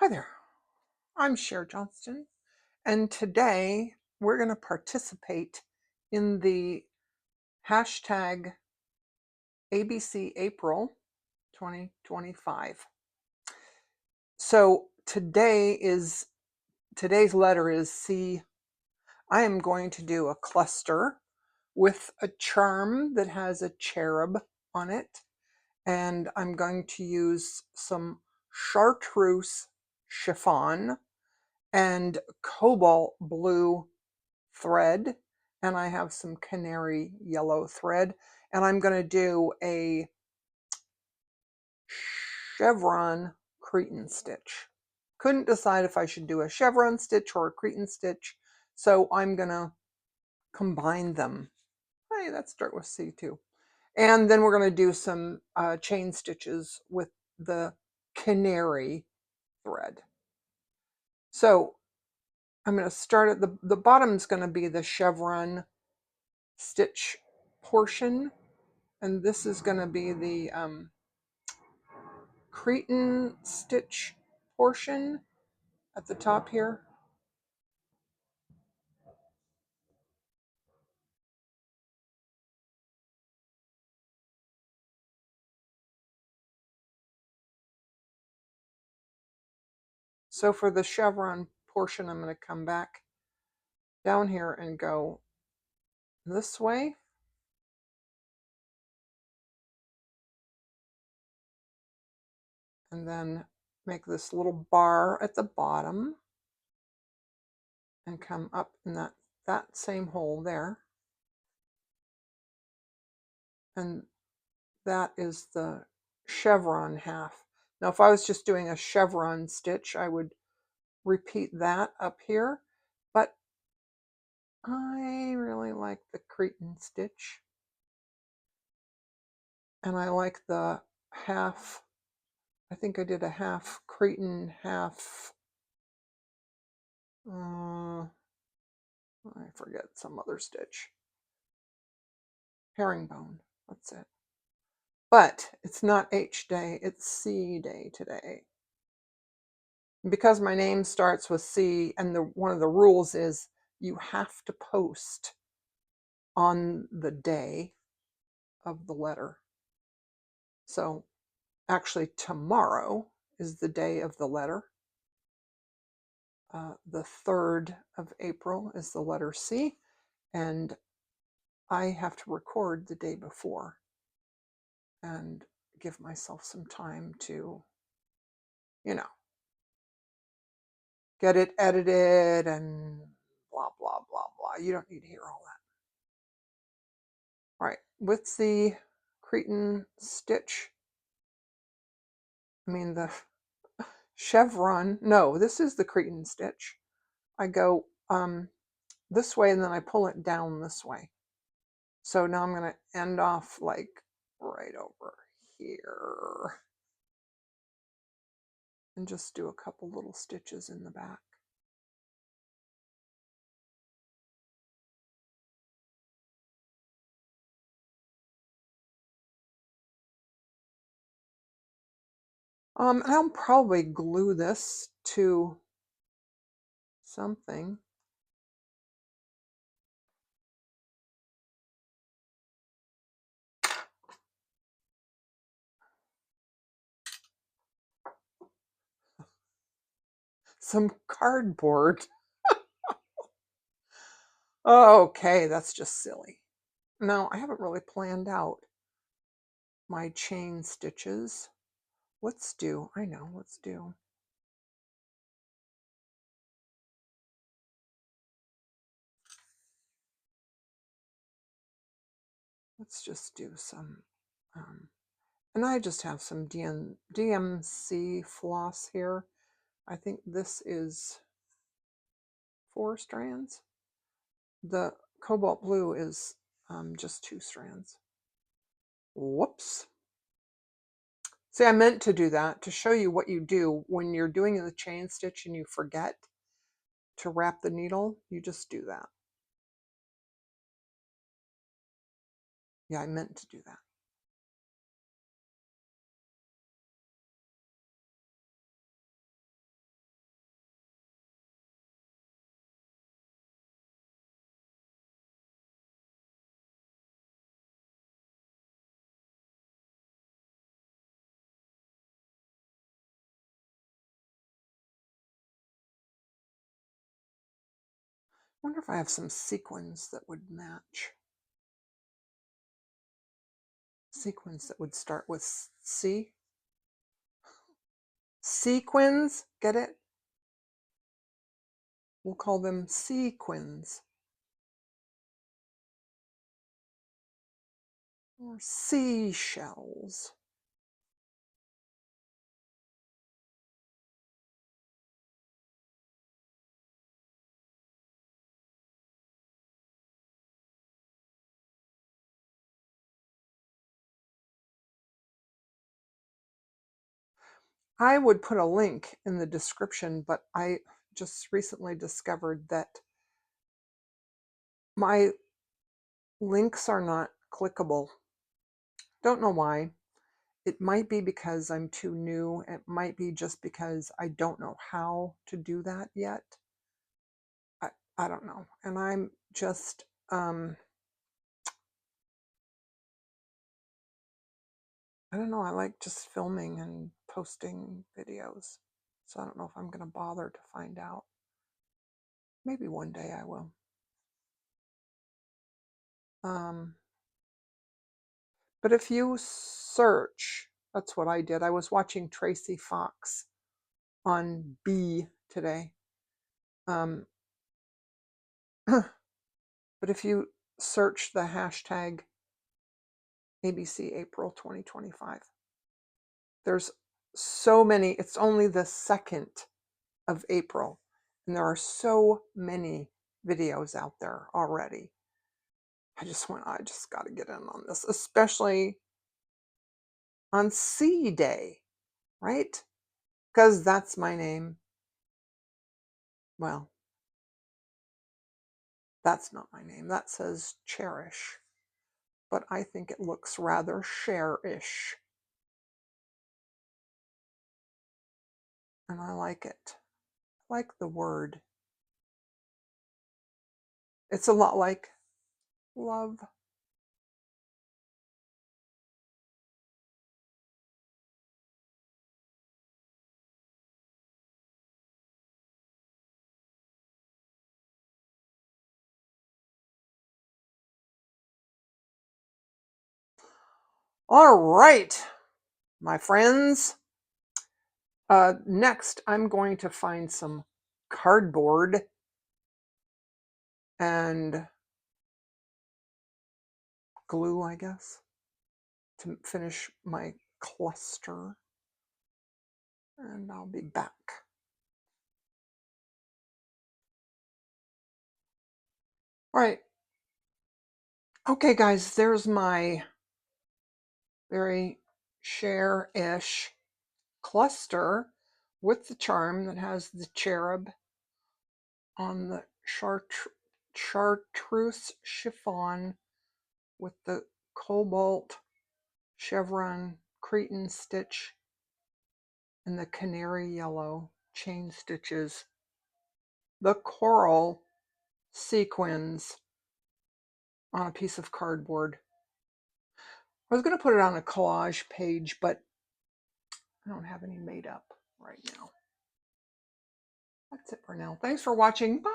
there, I'm Cher Johnston, and today we're going to participate in the hashtag ABC April 2025. So today's letter is C. I am going to do a cluster with a charm that has a cherub on it, and I'm going to use some chartreuse chiffon and cobalt blue thread, and I have some canary yellow thread, and I'm going to do a chevron cretan stitch. Couldn't decide if I should do a chevron stitch or a cretan stitch, so I'm going to combine them. Hey, let's start with C2. And then we're going to do some chain stitches with the canary thread. So I'm going to start at the bottom's going to be the chevron stitch portion, and this is going to be the cretan stitch portion at the top here. So for the chevron portion, I'm going to come back down here and go this way. And then make this little bar at the bottom and come up in that same hole there. And that is the chevron half. Now, if I was just doing a chevron stitch, I would repeat that up here, but I really like the cretan stitch, and I like the half. I think I did a half cretan, half I forget some other stitch. Herringbone, that's it. But it's not H day, it's C day today. Because my name starts with C, and one of the rules is you have to post on the day of the letter. So actually tomorrow is the day of the letter. The 3rd of April is the letter C, and I have to record the day before and give myself some time to, get it edited and blah, blah, blah, blah. You don't need to hear all that. All right, with the cretan stitch, the chevron, no, this is the cretan stitch. I go this way, and then I pull it down this way. So now I'm going to end off like right over here and just do a couple little stitches in the back. And I'll probably glue this to something. Some cardboard. Okay, that's just silly. No, I haven't really planned out my chain stitches. Let's do. Let's just do some, and I just have some DMC floss here. I think this is 4 strands. The cobalt blue is just 2 strands. Whoops. See, I meant to do that to show you what you do when you're doing the chain stitch and you forget to wrap the needle. You just do that. Yeah, I meant to do that. wonder if I have some sequins that would match. Sequins that would start with C. C-quins, get it? We'll call them C-quins. Or seashells. I would put a link in the description, but I just recently discovered that my links are not clickable. Don't know why. It might be because I'm too new. It might be just because I don't know how to do that yet. I don't know. And I'm just, I don't know. I like just filming and posting videos. So I don't know if I'm going to bother to find out. Maybe one day I will. But if you search, that's what I did. I was watching Tracy Fox on B today. But if you search the hashtag ABC April 2025, there's so many. It's only the 2nd of April, and there are so many videos out there already. I just got to get in on this, especially on C Day, right? Because that's my name. Well, that's not my name. That says Cher-ish, but I think it looks rather Cher-ish. And I like it. I like the word. It's a lot like love. All right, my friends. Next, I'm going to find some cardboard and glue, I guess, to finish my cluster. And I'll be back. All right. Okay, guys, there's my very Cher-ish cluster with the charm that has the cherub on the chartreuse chiffon with the cobalt chevron cretan stitch and the canary yellow chain stitches, the coral C-quins on a piece of cardboard. I was going to put it on a collage page, but I don't have any made up right now. That's it for now. Thanks for watching. Bye.